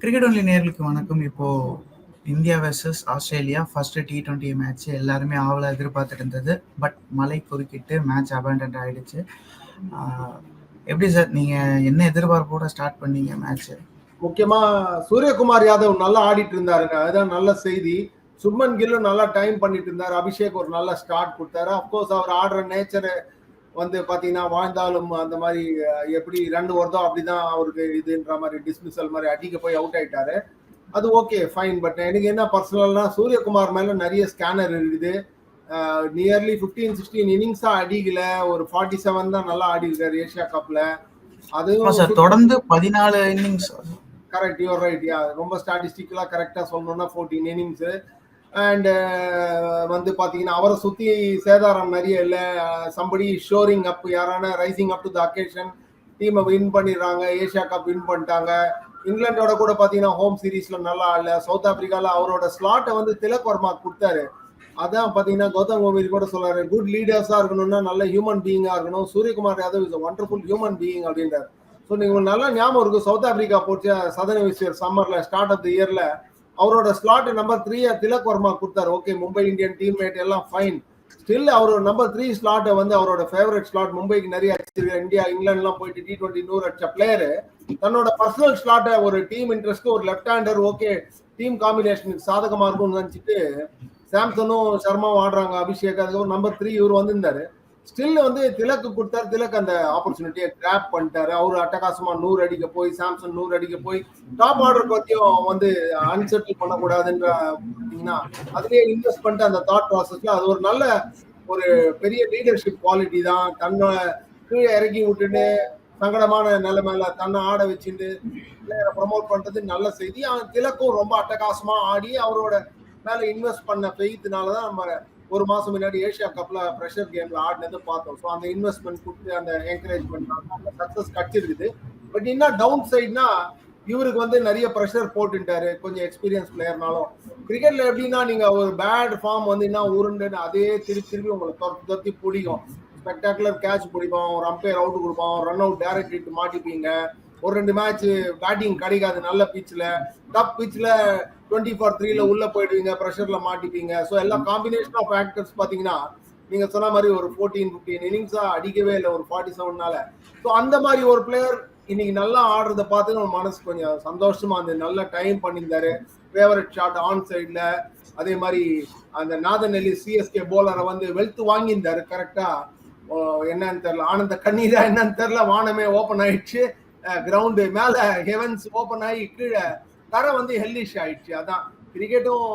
Cricket only நேர்களுக்கு வணக்கம். இப்போ India versus Australia first T20 match எல்லாருமே ஆவலா எதிர்பார்த்துட்டு இருந்தது. பட் மழை குறுக்கிட்டு மேட்ச் அபேண்டன்ட் ஆயிடுச்சு. எப்படி சார் நீங்க என்ன எதிர்பார்ப்போட ஸ்டார்ட் பண்ணீங்க மேட்ச்? முக்கியமா சூரியகுமார் யாதவ் நல்லா ஆடிட்டு இருந்தாருங்க, அதுதான் நல்ல செய்தி. சுப்மன் கில்லும் நல்லா டைம் பண்ணிட்டு இருந்தாரு. அபிஷேக் ஒரு நல்ல ஸ்டார்ட் கொடுத்தாரு. அப்கோர்ஸ் அவர் ஆடுற நேச்சர் வந்து பாத்தீங்கன்னா வாழ்ந்தாலும் அந்த மாதிரி எப்படி ரன் வருதோ அப்படிதான் அவருக்கு இதுன்ற மாதிரி டிஸ்மிசல் மாதிரி அடிக்க போய் அவுட் ஆயிட்டாரு. அது ஓகே ஃபைன். பட் எனக்கு என்ன பர்சனல்னா சூரியகுமார் மேல நிறைய ஸ்கேனர் இருக்குது. நியர்லி 15-16 இன்னிங்ஸா அடிக்கல, ஒரு 47 தான் நல்லா ஆடி இருக்காரு ஏசியா கப்ல. அதுவும் தொடர்ந்து 14 innings. Correct, you are right. Yeah, ரொம்ப ஸ்டாட்டிஸ்டிக்கலா கரெக்டா சொல்லணும்னா 14 இன்னிங்ஸ். அண்ட் வந்து பாத்தீங்கன்னா அவரை சுத்தி சேதாரம் நிறைய இல்லை. சம்படி ஷோரிங் அப், யாரான rising up to the occasion. டீமை வின் பண்ணிடுறாங்க, ஏசியா கப் வின் பண்ணிட்டாங்க. இங்கிலாண்டோட கூட பாத்தீங்கன்னா ஹோம் சீரீஸ்ல நல்லா இல்ல. சவுத் ஆப்பிரிக்கால அவரோட ஸ்லாட்டை வந்து திலக் வர்மா கொடுத்தாரு. அதான் பாத்தீங்கன்னா கௌதம் கம்பீர் கூட சொல்றாரு, குட் லீடர்ஸா இருக்கணும்னா நல்ல ஹியூமன் பீயிங்கா இருக்கணும். Suryakumar Yadav is wonderful human being அப்படின்றாரு. ஸோ நீங்க நல்லா ஞாபகம் இருக்கும், சவுத் ஆப்பிரிக்கா போச்சு சதர்ன் ஹெமிஸ்பியர் சம்மர்ல ஸ்டார்ட் ஆஃப் த இயர்ல அவரோட ஸ்லாட் நம்பர் 3 திலக் வர்மா கொடுத்தாரு. ஓகே, மும்பை இந்தியன் டீம்மேட் எல்லாம் ஃபைன். ஸ்டில் அவரோட நம்பர் 3 ஸ்லாட்டை வந்து அவரோட ஃபேவரட் ஸ்லாட், மும்பைக்கு நிறைய அடிச்சிருக்க, இந்தியா இங்கிலாந்துலாம் போயிட்டு T20 100 அடிச்ச பிளேயரு தன்னோட பர்சனல் ஸ்லாட்டை ஒரு டீம் இன்ட்ரெஸ்ட் ஒரு லெஃப்ட் ஹேண்டர் ஓகே டீம் காம்பினேஷனுக்கு சாதகமா இருக்கும்னு நினைச்சிட்டு சாம்சனும் சர்மாவும் ஆடுறாங்க, அபிஷேக். அதுக்கப்புறம் நம்பர் 3 இவர் வந்திருந்தாரு. ஸ்டில் வந்து திலக்கு கொடுத்தாரு. திலக் அந்த ஆப்பர்ச்சுனிட்டியை கிராப் பண்ணிட்டாரு. அவரு அட்டகாசமா 100 அடிக்க போய், சாம்சன் 100 அடிக்க போய் டாப் ஆர்டர் பத்தியும் வந்து அன்செட்டில் பண்ணக்கூடாதுன்ற பாத்தீங்கன்னா அதுலயே இன்வெஸ்ட் பண்ணிட்டு அந்த தாட் ப்ராசஸ்ல அது ஒரு நல்ல ஒரு பெரிய லீடர்ஷிப் குவாலிட்டி தான். தன்னை கீழே இறக்கி விட்டுட்டு சங்கடமான நிலைமையில தன்னை ஆட வச்சுட்டு பிளேயரை ப்ரமோட் பண்றது நல்ல செய்தி. திலக்கும் ரொம்ப அட்டகாசமா ஆடி அவரோட மேல இன்வெஸ்ட் பண்ண பெய்த்துனாலதான் நம்ம ஒரு மாசம் முன்னாடி ஏசியா கப்ல ப்ரெஷர் கேம்ல ஆடினது பார்த்தோம். ஸோ அந்த இன்வெஸ்ட்மெண்ட் கொடுத்து அந்த என்கரேஜ்மெண்ட் அந்த சக்சஸ் கிடைச்சிருக்குது. பட் என்ன டவுன் சைட்னா இவருக்கு வந்து நிறைய ப்ரெஷர் போட்டுட்டாரு, கொஞ்சம் எக்ஸ்பீரியன்ஸ் பிளேயர்னாலும். கிரிக்கெட்ல எப்படின்னா நீங்க ஒரு பேட் ஃபார்ம் வந்து என்ன உருண்டுன்னு அதே திருப்பி உங்களுக்கு துரத்தி பிடிக்கும். ஸ்பெக்டாகுலர் கேட்ச் பிடிப்போம், ஒரு அம்பையர் அவுட் கொடுப்போம், ரன் அவுட் டைரக்ட் ஹிட் மாட்டிப்பீங்க. ஒரு 2 மேட்ச் பேட்டிங் கிடைக்காது நல்ல பிச்சில், டப் பிச்சில் 20-for-3 உள்ள போயிடுவீங்க, ப்ரெஷர்ல மாட்டிப்பீங்க. ஸோ எல்லாம் காம்பினேஷன் ஆஃப் ஃபேக்டர்ஸ் பாத்தீங்கன்னா நீங்க சொன்ன மாதிரி ஒரு 14-15 இன்னிங்ஸா அடிக்கவே இல்லை ஒரு 47நால. ஸோ அந்த மாதிரி ஒரு பிளேயர் இன்னைக்கு நல்லா ஆடுறத பார்த்து நம்ம மனசு கொஞ்சம் சந்தோஷமா அந்த நல்ல டைம் பண்ணியிருந்தாரு. ஃபேவரட் ஷாட் ஆன் சைட்ல. அதே மாதிரி அந்த நாதன் எல்லி சிஎஸ்கே போலரை வந்து வெல்த் வாங்கியிருந்தாரு கரெக்டா. என்னன்னு தெரியல, ஆனந்த கண்ணீரா என்னன்னு தெரியல, வானமே ஓப்பன் ஆயிடுச்சு, கிரவுண்டு மேல ஹெவன்ஸ் ஓப்பன் ஆகி கீழே தரை வந்து ஹெல்லிஷ் ஆயிடுச்சு. அதான் கிரிக்கெட்டும்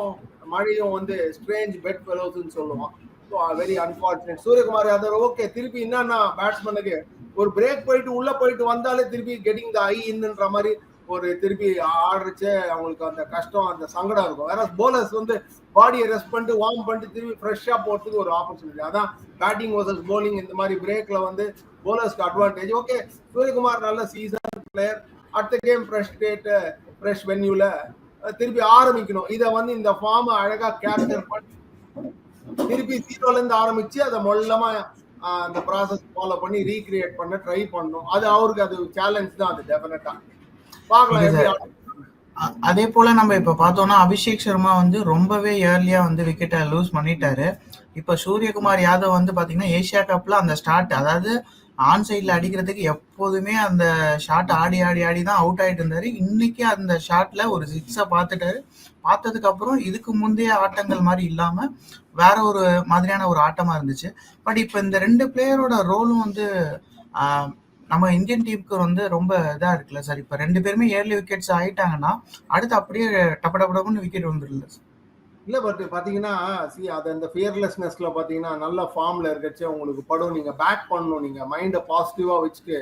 மழையும் வந்து ஸ்ட்ரேஞ்ச் பெட் ஃபெலோஸ்ன்னு சொல்லுவான். So very unfortunate. Suryakumar Yadav okay திருப்பி என்னன்னா பேட்ஸ்மேனுக்கு ஒரு பிரேக் போயிட்டு உள்ள போயிட்டு வந்தாலே திருப்பி கெட்டிங் த ஐ இன்னுன்ற மாதிரி ஒரு திருப்பி ஆடுறச்சு அவங்களுக்கு அந்த கஷ்டம் அந்த சங்கடம் இருக்கும். வேற போலர்ஸ் வந்து பாடியை ரெஸ்ட் பண்ணிட்டு வார்ம் பண்ணிட்டு திருப்பி ஃப்ரெஷ்ஷா போறதுக்கு ஒரு ஆப்பர்ச்சுனிட்டி. அதான் பேட்டிங் வர்சஸ் போலிங் இந்த மாதிரி பிரேக்ல வந்து போலர்ஸ்க்கு அட்வான்டேஜ். ஓகே, சூரியகுமார் நல்ல சீசன் பிளேயர். அடுத்த கேம் ஃப்ரெஷ் டேட் ஃப்ரெஷ் வென்யூல திருப்பி ஆரம்பிக்கணும். இதை வந்து இந்த ஃபார்ம் அழகா கேப்சர் பண்ணி திருப்பி 0ல இருந்து ஆரம்பிச்சு அதை மொல்லமா அந்த ப்ராசஸ் ஃபாலோ பண்ணி ரீக்ரியேட் பண்ண ட்ரை பண்ணணும். அது அவருக்கு அது சேலஞ்ச் தான். அது டெஃபினட்டா பார்க்கலாம். அதே போல நம்ம இப்ப பார்த்தோம்னா அபிஷேக் சர்மா வந்து ரொம்பவே ஏர்லியா வந்து விக்கெட்டை லூஸ் பண்ணிட்டாரு. இப்ப சூரியகுமார் யாதவ் வந்து பாத்தீங்கன்னா ஏசியா கப்ல அந்த ஸ்டார்ட், அதாவது ஆன் சைட்ல அடிக்கிறதுக்கு எப்போதுமே அந்த ஷாட் ஆடி தான் அவுட் ஆயிட்டு இருந்தாரு. இன்னைக்கு அந்த ஷாட்ல ஒரு 6 பார்த்துட்டாரு. பார்த்ததுக்கு அப்புறம் இதுக்கு முந்தைய ஆட்டங்கள் மாதிரி இல்லாம வேற ஒரு மாதிரியான ஒரு ஆட்டமா இருந்துச்சு. பட் இப்ப இந்த 2 பிளேயரோட ரோலும் வந்து நம்ம இந்தியன் டீமுக்கு வந்து ரொம்ப இதா இருக்குல்ல சார். இப்ப 2 பேருமே ஏர்லி விக்கெட்ஸ் ஆயிட்டாங்கன்னா அடுத்து அப்படியே டப்படப்படன்னு விக்கெட் வந்துருல்ல சார். இல்ல பட் பாத்தீங்கன்னா அது அந்த ஃபியர்லெஸ்னஸ்ல பாத்தீங்கன்னா நல்ல ஃபார்ம்ல இருக்கச்சு உங்களுக்கு படம். நீங்க பேக் பண்ணணும், நீங்க மைண்டை பாசிட்டிவா வச்சுட்டு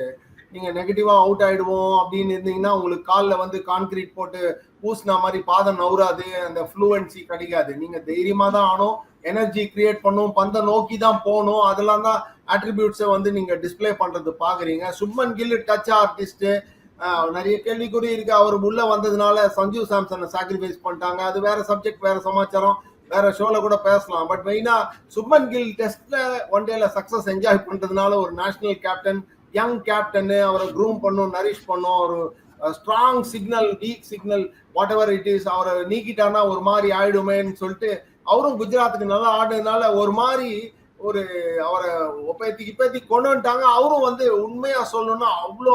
நீங்க நெகட்டிவா அவுட் ஆயிடுவோம் அப்படின்னு இருந்தீங்கன்னா உங்களுக்கு காலில் வந்து கான்கிரீட் போட்டு பூசினா மாதிரி பாதம் நவுறாது, அந்த ஃப்ளூவன்சி கிடைக்காது. நீங்க தைரியமா தான் ஆனும், எனர்ஜி கிரியேட் பண்ணும், பந்தை நோக்கி தான் போகணும். அதெல்லாம் தான் அட்ரிபியூட்ஸை வந்து நீங்க டிஸ்பிளே பண்றது பாக்குறீங்க. சுப்மன் கில் டச் ஆர்டிஸ்ட் நிறைய கேள்விக்குறி இருக்கு. அவர் உள்ள வந்ததுனால சஞ்சு சாம்சனை சாக்ரிஃபைஸ் பண்ணிட்டாங்க. அது வேற சப்ஜெக்ட், வேற சமாச்சாரம், வேற ஷோல கூட பேசலாம். பட் மெயினா சுப்மன் கில் டெஸ்ட்ல ஒன் டேல சக்சஸ் என்ஜாய் பண்றதுனால ஒரு நேஷனல் கேப்டன், யங் கேப்டன், அவரை க்ரூம் பண்ணும், நரிஷ் பண்ணும், ஒரு strong signal, week signal, what ever it is, அவரை நீக்கிட்டானா ஒரு மாதிரி ஆயிடுமேன்னு சொல்லிட்டு அவரும் குஜராத்துக்கு நல்லா ஆடுறதுனால ஒரு மாதிரி ஒரு அவரை ஒப்பேத்தி கொண்டு வந்துட்டாங்க. அவரும் வந்து உண்மையா சொல்லணும்னா அவ்வளோ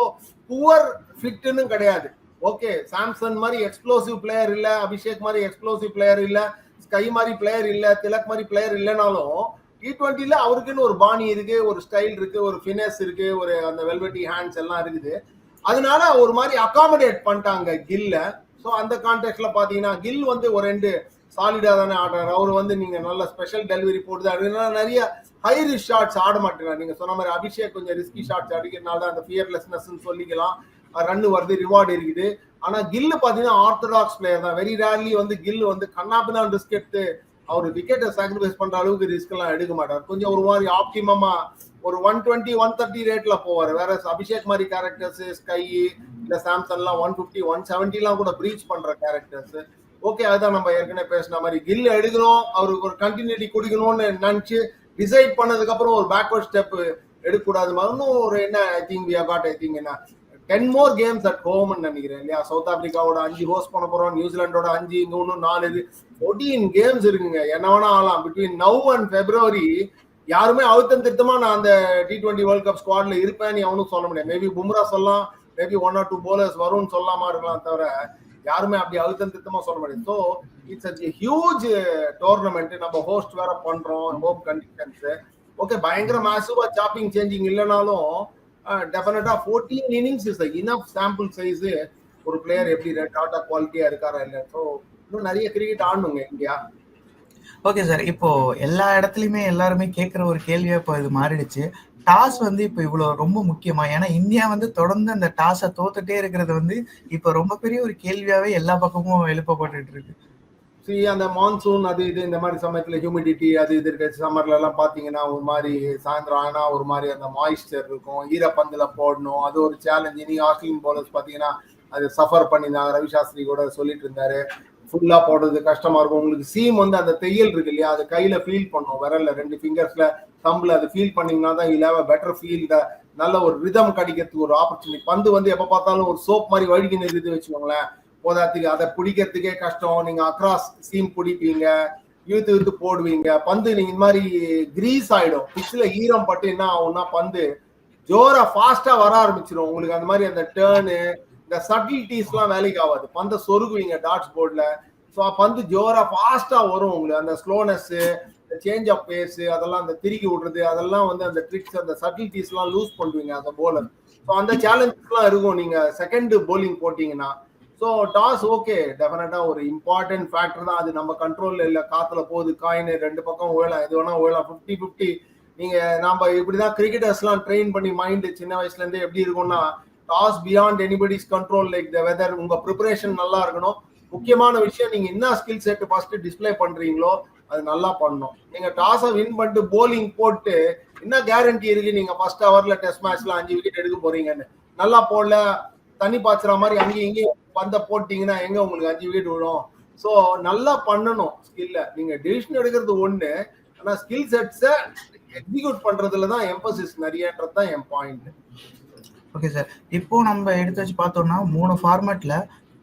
புவர் ஃபிட்னு கிடையாது. ஓகே, சாம்சன் மாதிரி எக்ஸ்ப்ளோசிவ் பிளேயர் இல்ல, அபிஷேக் மாதிரி எக்ஸ்ப்ளோசிவ் பிளேயர் இல்ல, ஸ்கை மாதிரி பிளேயர் இல்ல, திலக் மாதிரி பிளேயர் இல்லைனாலும் T20ல அவருக்குன்னு ஒரு பாணி இருக்கு, ஒரு ஸ்டைல் இருக்கு, ஒரு ஃபினஸ் இருக்கு, ஒரு அந்த வெல்வெட்டி ஹேண்ட்ஸ் எல்லாம் இருக்குது. அதனால ஒரு மாதிரி அகாமடேட் பண்ணிட்டாங்க கில்ல. ஸோ அந்த கான்டெக்ட்ல பாத்தீங்கன்னா கில் வந்து ஒரு ரெண்டு சாலிடா தானே ஆடுறாரு. அவர் வந்து நீங்க நல்ல ஸ்பெஷல் டெலிவரி போடுது அப்படின்னா நிறைய ஹை ரிஸ்க் ஷாட்ஸ் ஆட மாட்டேங்கிறார். நீங்க சொன்ன மாதிரி அபிஷேக் கொஞ்சம் ரிஸ்கி ஷாட்ஸ் அடிக்கிறதுனால தான் அந்த ஃபியர்லெஸ்னஸ் சொல்லிக்கலாம், ரன் வருது, ரிவார்டு இருக்குது. ஆனா கில்லு பாத்தீங்கன்னா ஆர்த்தடாக்ஸ் பிளேயர் தான். வெரி ரேர்லி வந்து கில் வந்து கண்ணாப்பிதான் ரிஸ்க் எடுத்து அவர் விக்கெட்டை சாக்ரிஃபைஸ் பண்ற அளவுக்கு ரிஸ்க் எல்லாம் எடுக்க மாட்டார். கொஞ்சம் ஒரு மாதிரி ஆப்டிமமா ஒரு 120 130 ரேட்ல போவார். வேற அபிஷேக் மாதிரி கேரக்டர்ஸ், ஸ்கை இல்ல சாம்சன் எல்லாம் 150 170 எல்லாம் கூட பிரீச் பண்ற கேரக்டர்ஸ். ஓகே, அதுதான் நம்ம ஏற்கனவே பேசின மாதிரி கில் எடுக்கணும், அவருக்கு ஒரு கண்டினியூட்டி கொடுக்கணும்னு நினைச்சு டிசைட் பண்ணதுக்கு அப்புறம் ஒரு பேக்வர்ட் ஸ்டெப் எடுக்கக்கூடாது. இன்னும் ஒரு என்ன ஐ திங்க் ஐ திங்க் என்ன 10 more games at home நினைக்கிறேன் இல்லையா. சவுத் ஆப்பிரிக்காவோட 5 ஹோஸ்ட் பண்ண போறோம், நியூசிலாண்டோட 5, இன்னும் 4, 14 கேம்ஸ் இருக்குங்க. என்ன வேணா ஆகலாம். பிட்வீன் நவ் அண்ட் பிப்ரவரி யாருமே அழுத்தம் திருத்தமா நான் அந்த T20 வேர்ல்ட் கப் ஸ்குவாட்ல இருப்பேன்னு எவனும் சொல்ல முடியாது. மேபி பும்ரா சொல்லலாம், மேபி 1 or 2 bowlers வரும்னு சொல்லாம இருக்கலாம், தவிர யாருமே அப்படி அழுத்தம் திருத்தமா சொல்ல முடியாது. So it's a huge tournament. நம்ம ஹோஸ்ட் வேற பண்றோம், ஹோம் கண்டிஷன்ஸ். ஓகே, பயங்கர மேசிவா சாப்பிங் சேஞ்சிங் இல்லைனாலும் டெஃபினட்டா 14 innings is enough sample size ஒரு பிளேயர் எப்படி டாட்டா குவாலிட்டியா இருக்காரா இல்ல. ஸோ இன்னும் நிறைய கிரிக்கெட் ஆடணுங்க இந்தியா. ஓகே சார், இப்போ எல்லா இடத்துலயுமே எல்லாருமே கேட்குற ஒரு கேள்வியா இப்போ இது மாறிடுச்சு. டாஸ் வந்து இப்போ இவ்வளவு ரொம்ப முக்கியமா? ஏன்னா இந்தியா வந்து தொடர்ந்து அந்த டாஸை தோத்துட்டே இருக்கிறது வந்து இப்போ ரொம்ப பெரிய ஒரு கேள்வியாவே எல்லா பக்கமும் எழுப்பப்பட்டு இருக்கு. அந்த மான்சூன் அது இது இந்த மாதிரி சமயத்துல ஹியூமிடிட்டி அது இது இருக்க சம்மர்ல எல்லாம் பாத்தீங்கன்னா ஒரு மாதிரி சாயந்தரம் ஆனா ஒரு மாதிரி அந்த மாய்ஸ்சர் இருக்கும், ஈரப்பந்துல போடணும், அது ஒரு சேலஞ்ச். நீங்க ஆஸ்திரேலியன் பவுலர்ஸ் பாத்தீங்கன்னா அது சஃபர் பண்ணிருந்தாங்க. ரவி சாஸ்திரி கூட சொல்லிட்டு இருந்தாரு, ஃபுல்லா போடுறது கஷ்டமா இருக்கும். உங்களுக்கு சீம் வந்து அந்த தையல் இருக்கு இல்லையா, அது கையில ஃபீல் பண்ணும், விரல்ல 2 ஃபிங்கர்ஸ்ல தம்புல அது ஃபீல் பண்ணீங்கன்னா தான் இல்ல பெட்டர் ஃபீல், நல்ல ஒரு ரிதம் கிடைக்கிறதுக்கு ஒரு ஆப்பர்ச்சுனிட்டி. பந்து வந்து எப்ப பார்த்தாலும் ஒரு சோப் மாதிரி வழுகி நிறுத்தி வச்சுக்கோங்களேன், போதாத்துக்கு அதை பிடிக்கிறதுக்கே கஷ்டம். நீங்க அக்ராஸ் சீம் பிடிப்பீங்க, இழுத்து போடுவீங்க, பந்து நீங்க இந்த மாதிரி கிரீஸ் ஆயிடும். பிச்சில் ஈரம் பட்டு என்ன ஆகும்னா பந்து ஜோரா ஃபாஸ்டா வர ஆரம்பிச்சிடும். உங்களுக்கு அந்த மாதிரி அந்த டேர்னு இந்த சட்டில்டிஸ் எல்லாம் வேலைக்கு ஆகாது. பந்தை சொருகுவீங்க டாட்ஸ் போர்ட்ல. ஸோ பந்து ஜோரா ஃபாஸ்டா வரும். உங்களுக்கு அந்த ஸ்லோனஸ், சேஞ்ச் ஆஃப் பேஸ், அதெல்லாம் அந்த திருக்கி விடுறது, அதெல்லாம் வந்து அந்த ட்ரிக்ஸ், அந்த சட்டில்டிஸ் எல்லாம் லூஸ் பண்ணுவீங்க அந்த போலர். ஸோ அந்த சேலஞ்சஸ் எல்லாம் இருக்கும் நீங்க செகண்ட் போலிங் போட்டீங்கன்னா. ஸோ டாஸ் ஓகே டெஃபினட்டா ஒரு இம்பார்ட்டன்ட் ஃபேக்டர் தான். அது நம்ம கண்ட்ரோல்ல இல்லை. காத்துல போகுது காயின், 2 பக்கம் ஓயலாம், எது வேணா ஓயலாம், 50-50. நீங்க நம்ம இப்படிதான் கிரிக்கெட்டர்ஸ் எல்லாம் ட்ரெயின் பண்ணி மைண்ட் சின்ன வயசுல இருந்தே எப்படி இருக்கும்னா that's beyond anybody's control. Like the weather. உங்க ப்ரிப்பரேஷன் நல்லா இருக்கணும். முக்கியமான விஷயம், நீங்க என்ன ஸ்கில் செட் ஃபர்ஸ்ட் டிஸ்பிளே பண்றீங்களோ அது நல்லா பண்ணணும். நீங்க டாஸை வின் பண்ணிட்டு போலிங் போட்டு என்ன கேரண்டி இருக்கு நீங்க ஃபர்ஸ்ட் ஹவர்ல டெஸ்ட் மேட்ச்ல 5 விக்கெட் எடுக்க போறீங்கன்னு? நல்லா போடல, தண்ணி பாய்ச்சுற மாதிரி அங்கேயும் இங்கேயும் பந்த போட்டீங்கன்னா எங்க உங்களுக்கு 5 விக்கெட் விடும். ஸோ நல்லா பண்ணணும் ஸ்கில்ல. நீங்க டிசிஷன் எடுக்கிறது ஒண்ணு, ஆனா ஸ்கில் செட்ஸை எக்ஸிக்யூட் பண்றதுல தான் எம்பசிஸ் நிறையன்றது தான் என் பாயிண்ட். ஓகே சார், இப்போ நம்ம எடுத்து வச்சு பார்த்தோம்னா 3 ஃபார்மேட்ல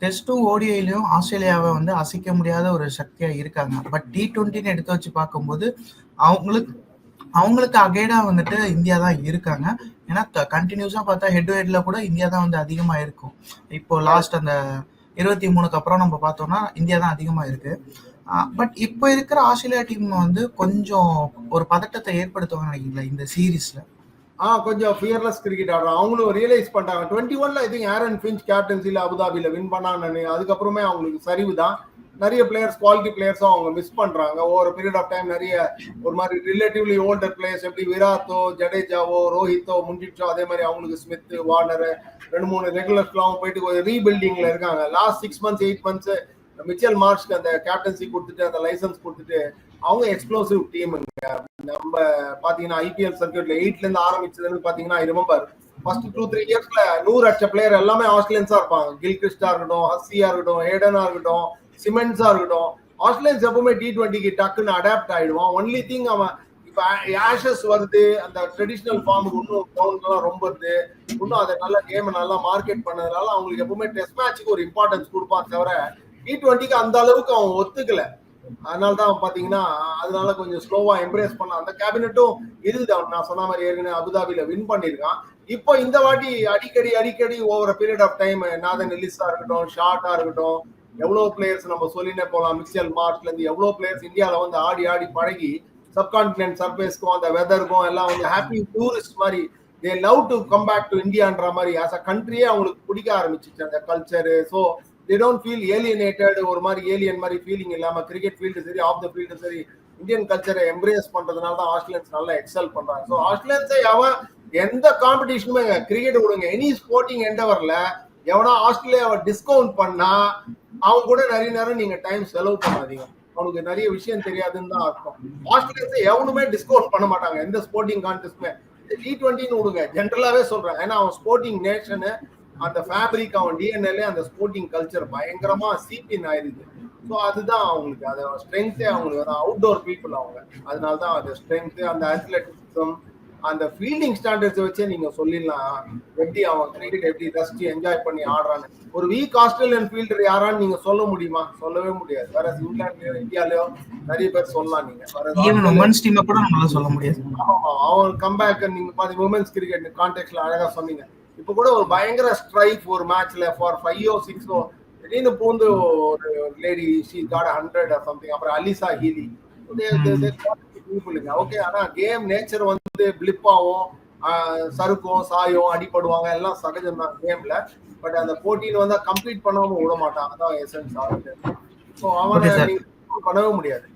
டெஸ்ட்டும் ஓடிஐலையும் ஆஸ்திரேலியாவை வந்து அசைக்க முடியாத ஒரு சக்தியா இருக்காங்க. பட் T20ன்னு எடுத்து வச்சு பார்க்கும்போது அவங்களுக்கு அகைடா வந்துட்டு இந்தியா தான் இருக்காங்க. ஏன்னா கண்டினியூஸா பார்த்தா ஹெட் டு ஹெட்ல கூட இந்தியா தான் வந்து அதிகமா இருக்கும். இப்போ லாஸ்ட் அந்த 23க்கு அப்புறம் நம்ம பார்த்தோம்னா இந்தியா தான் அதிகமா இருக்கு. பட் இப்போ இருக்கிற ஆஸ்திரேலியா டீம் வந்து கொஞ்சம் ஒரு பதட்டத்தை ஏற்படுத்துவாங்க நினைக்கிறீங்களா இந்த சீரீஸ்ல? கொஞ்சம் ஃபியர்லெஸ் கிரிக்கெட் ஆடுறாங்க. அவங்களும் ரியலைஸ் பண்ணிட்டாங்க. 21ல ஐ திங்க் ஆரன் ஃபின்ச் கேப்டன்சில அபுதாபியில வின் பண்ணான்னு. அதுக்கப்புறமே அவங்களுக்கு சரிவு தான். நிறைய பிளேயர்ஸ், குவாலிட்டி பிளேயர்ஸும் அவங்க மிஸ் பண்றாங்க. ஓவர் பீரியட் ஆஃப் டைம் நிறைய ஒரு மாதிரி ரிலேட்டிவ்லி ஓல்டர் பிளேயர்ஸ் எப்படி விராத்தோ, ஜடேஜாவோ, ரோஹித்தோ, முன்ஜிச்சோ, அதே மாதிரி அவங்களுக்கு ஸ்மித், வார்னர், 2-3 ரெகுலர்ஸ்லாம் போயிட்டு ரீபில்டிங்ல இருக்காங்க. லாஸ்ட் 6 months 8 months மிச்சல் மார்ஷ்க்கு அந்த கேப்டன்சி கொடுத்துட்டு அந்த லைசன்ஸ் கொடுத்துட்டு அவங்க எக்ஸ்ப்ளோசிவ் டீம். நம்ம பாத்தீங்கன்னா ஐபிஎல் சர்க்கியூட்ல 8ல இருந்து ஆரம்பிச்சதுன்னு பாத்தீங்கன்னா ஐ ரிமெம்பர் ஃபர்ஸ்ட் 2-3 இயர்ஸ்ல 100 அடிச்ச பிளேயர் எல்லாமே ஆஸ்திரேலியன்ஸா இருப்பாங்க. கில்கிறிஸ்டா இருக்கட்டும், ஹஸ்ஸியா இருக்கட்டும், ஹேடனா இருக்கட்டும், சிமெண்ட்ஸா இருக்கட்டும். ஆஸ்திரேலியன்ஸ் எப்பவுமே T20க்கு டக்குன்னு அடாப்ட் ஆயிடுவான். ஒன்லி திங் அவன் ஆஷஸ் வருது, அந்த ட்ரெடிஷனல் ஃபார்முக்கு இன்னும் கிரவுண்ட்லாம் ரொம்ப வருது, இன்னும் அதை நல்லா கேம் நல்லா மார்க்கெட் பண்ணதுனால அவங்களுக்கு எப்பவுமே டெஸ்ட் மேட்சுக்கு ஒரு இம்பார்ட்டன்ஸ் கொடுப்பான் தவிர T20க்கு அந்த அளவுக்கு அவன் ஒத்துக்கல. அதனாலதான் பாத்தீங்கன்னா அதனால கொஞ்சம் ஸ்லோவா எம்ப்ரேஸ் பண்ண அந்த கேபினட்டும் இருக்குது. அவன் நான் சொன்ன மாதிரி ஏற்கனவே அபுதாபியில வின் பண்ணிருக்கான். இப்போ இந்த வாட்டி அடிக்கடி ஓவர் பீரியட் ஆஃப் டைம் நாதன் எல்லிஸா இருக்கட்டும், ஷார்ட்டா இருக்கட்டும், எவ்வளவு பிளேயர்ஸ் நம்ம சொல்லினே போலாம், மிச்சல் மார்ச்ல இருந்து எவ்வளவு பிளேயர்ஸ் இந்தியாவில வந்து ஆடி பழகி சப்கான்டினென்ட் சர்ஃபேஸ்க்கும் அந்த வெதருக்கும் எல்லாம் வந்து ஹாப்பி டூரிஸ்ட் மாதிரி they love to come back to இந்தியான்ற மாதிரி ஆஸ் அ கண்ட்ரியே அவங்களுக்கு பிடிக்க ஆரம்பிச்சிச்சு அந்த culture. So they don't feel alienated, ஒரு மாதிரி ஏலியன் மாதிரி ஃபீலிங் இல்லாம கிரிக்கெட் ஃபீல்டு சரி ஆஃப் த ஃபீல்டு சரி இந்தியன் கல்ச்சரை எம்ப்ரேஸ் பண்றதுனால தான் ஆஸ்திரேலியன்ஸ் நல்லா எக்ஸல் பண்றாங்க. ஸோ ஆஸ்திரேலியன்ஸை அவன் எந்த காம்படிஷனுமே கிரிக்கெட் விடுங்க, எனி ஸ்போர்ட்டிங் எண்டவர்ல எவனா ஆஸ்திரேலியாவை டிஸ்கவுண்ட் பண்ணா அவங்க கூட நிறைய நேரம் நீங்க டைம் செலவு பண்ணாதீங்க, அவனுக்கு நிறைய விஷயம் தெரியாதுன்னு தான் அர்த்தம். ஆஸ்திரேலியன்ஸை எவனுமே டிஸ்கவுண்ட் பண்ண மாட்டாங்க எந்த ஸ்போர்ட்டிங் கான்டெஸ்ட்மே. T20ன்னு விடுங்க, ஜென்ரலாவே சொல்றேன். ஏன்னா அவன் ஸ்போர்ட்டிங் நேஷனு, அந்த ஃபேப்ரிக் அவன் டிஎன்ஏல அந்த ஸ்போர்ட்டிங் கல்ச்சர் பயங்கரமா சீப்பின் ஆயிருது. ஸோ அதுதான் அவங்களுக்கு அது ஸ்ட்ரென்த்தே, அவங்களுக்கு அவுட்டோர் பீப்புள் அவங்க. அதனால தான் அது ஸ்ட்ரென்த், அந்த அத்லெட்டிசம், அந்த ஃபீல்டிங் ஸ்டாண்டர்ட்ஸ் வச்சே நீங்க சொல்லிடலாம் எப்படி அவன் கிரிக்கெட் எப்படி ரசிச்சு என்ஜாய் பண்ணி ஆடுறான்னு. ஒரு வீக் ஆஸ்திரேலியன் ஃபீல்டர் யாரான்னு நீங்க சொல்ல முடியுமா? சொல்லவே முடியாது. வேற இங்கிலாந்துலயோ இந்தியாலயோ நிறைய பேர் சொல்லலாம். நீங்க சொல்ல முடியாது. அவன் கம்பேக் நீங்க பாத்தீங்க உமன்ஸ் கிரிக்கெட் கான்டெக்ட்ல அழகா சொன்னீங்க. இப்ப கூட ஒரு பயங்கர ஸ்ட்ரைக் ஒரு மேட்ச்ல ஃபார் 5 or 6 திடீர்னு பூந்து ஒரு lady she got 100 or something. அப்புறம் அலிசா ஹீலி ஓகே. ஆனா கேம் நேச்சர் வந்து பிளிப் ஆகும், சறுக்கும், சாயும், அடிப்படுவாங்க, எல்லாம் சகஜம் தான் கேம்ல. பட் அந்த போட்டியில வந்து கம்ப்ளீட் பண்ணாம விட மாட்டான், அதான் எசன்ஸ் ஆகுது. ஸோ அவனை நீங்க பண்ணவே முடியாது.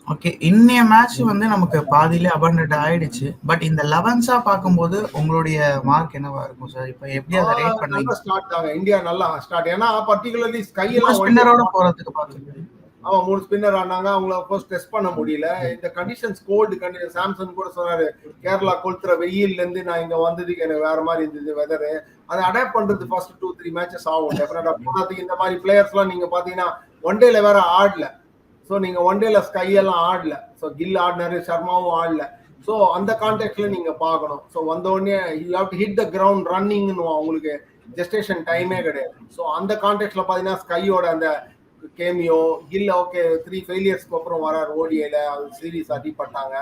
ஓகே, இன்னைய மேட்ச் வந்து நமக்கு பாதியிலே அபண்டன்ட் ஆயிடுச்சு. பட் இந்த 11ஸா பார்க்கும்போது உங்களுடைய மார்க் என்னவா இருக்கும் சார்? இப்போ எப்படி அதை ரேட் பண்ணீங்க? ஸ்டார்ட் தாங்க இந்தியா நல்லா ஸ்டார்ட். ஏன்னா பர்టిక్యులர்லி ஸ்கை எல்லாம் ஸ்பின்னரோட போறதுக்கு பாத்தீங்க. அவன் 3 ஸ்பின்னர் ஆனாங்க, அவங்கள ஃபர்ஸ்ட் டெஸ்ட் பண்ண முடியல. இந்த கண்டிஷன்ஸ் கோல்டு கண்டிஷன். சாம்சன் கூட சொன்னாரு கேரளா கொளுத்துற வெயில்ல இருந்து நான் இங்க வந்ததுக்கு எனக்கு வேற மாதிரி இருந்தது வெதரு. அதை அடாப்ட் பண்றது ஃபர்ஸ்ட் 2-3 மேட்சஸ் ஆகும் டெஃபினட்டா. போனதுக்கு இந்த மாதிரி பிளேயர்ஸ் எல்லாம் நீங்க பாத்தீங்கன்னா ஒன் டேல வேற ஆடல. ஸோ நீங்க ஒன் டேல ஸ்கை எல்லாம் ஆடல. ஸோ கில் ஆடினாரு, சர்மாவும் ஆடல. ஸோ அந்த கான்டெக்ட்ல நீங்க பார்க்கணும். ஸோ வந்த உடனே you have to hit the ground ரன்னிங்னு அவங்களுக்கு ஜெஸ்டேஷன் டைமே கிடையாது. ஸோ அந்த கான்டெக்ட்ல பாத்தீங்கன்னா ஸ்கையோட அந்த கேமியோ கில் ஓகே 3 ஃபெயிலியர்ஸ்க்கு அப்புறம் வராரு ஓடிஐல, சீரீஸ் அடிப்பட்டாங்க.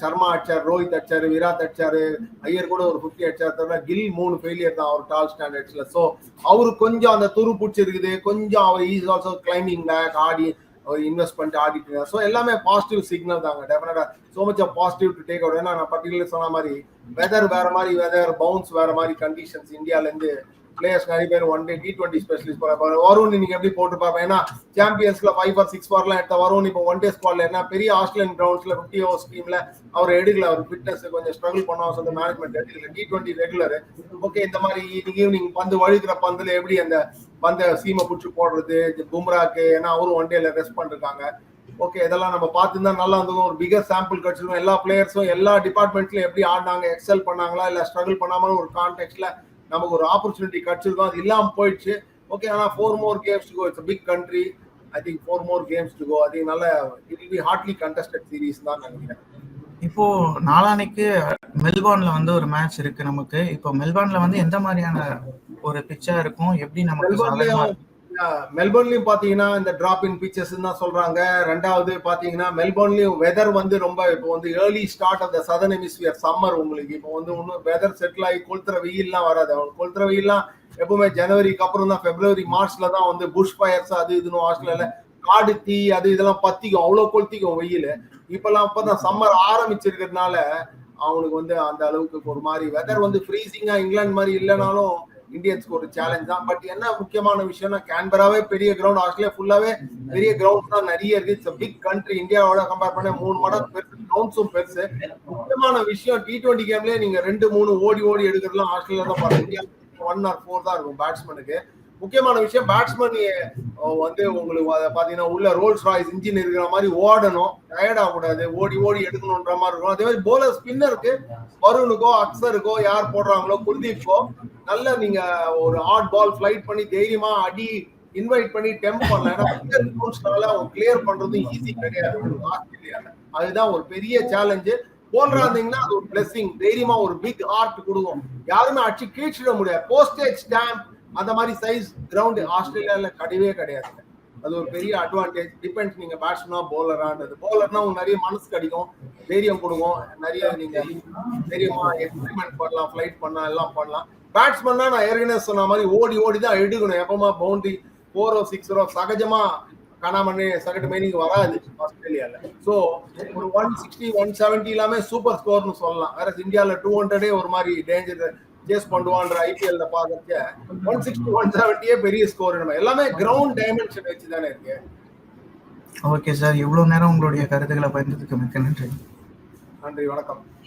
சர்மா அடிச்சார், ரோஹித் அடிச்சாரு, விராட் அடிச்சாரு, ஐயர் கூட ஒரு 50 அடிச்சாரு. தவிர கில் 3 ஃபெயிலியர் தான் அவர் டால் ஸ்டாண்டர்ட்ஸ்ல. ஸோ அவரு கொஞ்சம் அந்த துரு பிடிச்சிருக்குது, கொஞ்சம் அவர் is also climbing back, Aadi our invest பண்ணிட்டு ஆடிட்டு இருக்காரு. ஸோ எல்லாமே பாசிட்டிவ் சிக்னல் தாங்க டெஃபினட்டா. So much of positive to take out. ஏன்னா நான் பர்டிகுலர் சொன்ன மாதிரி வெதர் வேற மாதிரி, வெதர் பவுன்ஸ் வேற மாதிரி கண்டிஷன்ஸ். இந்தியால இருந்து பிளேயர்ஸ் நிறைய பேர் one day T20 specialist Varun நீங்க எப்படி போட்டு பார்ப்பேன். ஏன்னா சாம்பியன்ஸ்ல 5 or 6 எல்லாம் எடுத்த வருண் இப்போ ஒன் டே ஸ்குவாட்ல என்ன பெரிய ஆஸ்திரேலியன் கிரவுண்ட்ஸ்ல 50 ஓவர்ஸ் டீம்ல அவர் எடுக்கல. அவர் ஃபிட்னஸ் கொஞ்சம் ஸ்ட்ரகிள் பண்ணுவோம், அந்த மேனேஜ்மெண்ட் எடுக்கல. T20 regular okay. இந்த மாதிரி ஈவினிங் பந்து வழுக்கிற பந்துல எப்படி அந்த பந்த சீமை பிடிச்சி போடுறது பும்ராக்கு, ஏன்னா அவரும் ஒன் டேல ரெஸ்ட் பண்ணிருக்காங்க. ஓகே, இதெல்லாம் நம்ம பார்த்துதான் நல்லா இருந்ததும் ஒரு பிகர் சாம்பிள் கிடைச்சிருக்கும். எல்லா பிளேயர்ஸும் எல்லா டிபார்ட்மெண்ட்லயும் எப்படி ஆடினாங்க, எக்ஸல் பண்ணாங்களா இல்ல ஸ்ட்ரகிள் பண்ணாமலும் ஒரு கான்டெக்ட்ல நமக்கு ஒரு ஆப்பர்ச்சுனிட்டி கிடைச்சிருக்கும். அது இல்லாம போயிடுச்சு. ஓகே, ஆனா 4 more games to go. It's a big country. I think 4 more games to go. அது நல்ல it will be hotly contested series தான் நினைக்கிறேன். இப்போ நாளானைக்கு மெல்போர்ன்ல வந்து ஒரு மேட்ச் இருக்கு நமக்கு. இப்போ மெல்போர்ன்ல வந்து எந்த மாதிரியான ஒரு பிச்சா இருக்கும், எப்படி நமக்கு மெல்போர்ன்லயும் பாத்தீங்கன்னா இந்த டிராப் இன் பிச்சஸ் தான் சொல்றாங்க. ரெண்டாவது பாத்தீங்கன்னா மெல்போர்ன்லயும் வெதர் வந்து ரொம்ப இப்போ வந்து early start of the southern hemisphere summer. உங்களுக்கு இப்போ வந்து இன்னும் வெதர் செட்டில் ஆகி கொளுத்துற வெயில்லாம் வராது. கொளுத்துற வெயில்லாம் எப்பவுமே ஜனவரிக்கு அப்புறம் தான், பிப்ரவரி மார்ச்ல தான் வந்து புஷ் ஃபயர்ஸ் அது இதுன்னு ஆஸ்திரேலியால காடு தீ அது இதெல்லாம் பத்திக்கும், அவ்வளவு கொளுத்திக்கும் வெயில். இப்பெல்லாம் இப்பதான் சம்மர் ஆரம்பிச்சிருக்கிறதுனால அவனுக்கு வந்து அந்த அளவுக்கு ஒரு மாதிரி வெதர் வந்து ஃப்ரீசிங்கா இங்கிலாந்து மாதிரி இல்லைனாலும் இந்தியன்ஸ்க்கு ஒரு சேலஞ்ச் தான். பட் என்ன முக்கியமான விஷயம்னா கேன்பராவே பெரிய கிரவுண்ட், ஆஸ்திரேலியா ஃபுல்லாவே பெரிய கிரவுண்ட் தான் நிறைய இருக்கு. It's big country. இந்தியாவோட கம்பேர் பண்ண 3 மடங்கு பெருசு, கிரவுண்ட்ஸும் பெருசு. முக்கியமான விஷயம் T20 கேம்லயே நீங்க 2-3 ஓடி எடுக்கிறதுலாம் ஆஸ்திரேலியா தான் பாருங்க. இந்தியா 1 or 4 தான் இருக்கும் பேட்ஸ்மேனுக்கு. முக்கியமான விஷயம் பேட்ஸ்மேன் வந்து உங்களுக்கு பாத்தீங்கன்னா உள்ள ரோல்ஸ் ராய்ஸ் இன்ஜின் இருக்கிற மாதிரி ஓடணும், டயர்ட் ஆகக்கூடாது, ஓடி எடுக்கணும்ன்ற மாதிரி இருக்கும். அதே மாதிரி போலர் ஸ்பின்னருக்கு வருணுக்கோ அக்சருக்கோ யார் போடுறாங்களோ குல்தீப்கோ நல்ல நீங்க ஒரு ஹார்ட் பால் ஃபிளைட் பண்ணி தைரியமா அடி இன்வைட் பண்ணி டெம்ப் பண்ணலாம். ஏன்னா அவங்க கிளியர் பண்றது ஈஸி கிடையாது ஆஸ்திரேலியால. அதுதான் ஒரு பெரிய சேலஞ்சு. போல்ரா இருந்தீங்கன்னா அது ஒரு பிளெஸிங். தைரியமா ஒரு பிக் ஆர்ட் கொடுக்கும். யாருமே அடிச்சு கீழ்ச்சிட முடியாது. போஸ்டேஜ் ஸ்டாம்ப் அந்த மாதிரி சைஸ் கிரவுண்ட் ஆஸ்திரேலியால கிடையவே கிடையாது. அது ஒரு பெரிய அட்வான்டேஜ். டிபெண்ட்ஸ் நீங்க பேட்ஸ்மனா போலரான்றது. போலர்னா உங்களுக்கு நிறைய மனசு கிடைக்கும், தைரியம் கொடுக்கும், நிறைய நீங்க தைரியமா எக்ஸ்பெரிமெண்ட் பண்ணலாம், ஃபிளைட் பண்ணலாம், எல்லாம் பண்ணலாம். பேட்ஸ்மேன்னா நான் ஏற்கனவே சொன்ன மாதிரி ஓடி ஓடி தான் எடுக்கணும். எப்பமா பவுண்டரி 4 or 6 சகஜமா காணாமண்ணே சகட்டு மீனிங் வராது ஆஸ்திரேலியால. ஸோ ஒரு 160 170 எல்லாமே சூப்பர் ஸ்கோர்னு சொல்லலாம். வேற இந்தியாவில் 200 ஒரு மாதிரி டேஞ்சர் சேஸ் பண்ணுவான்ற ஐபிஎல்ல பாக்குறதுக்கு 160 170 பெரிய ஸ்கோர். நம்ம எல்லாமே கிரவுண்ட் டைமென்ஷன் வச்சு தானே இருக்கு. ஓகே சார், இவ்வளவு நேரம் உங்களுடைய கருத்துக்களை பகிர்ந்ததுக்கு மிக்க நன்றி. நன்றி, வணக்கம்.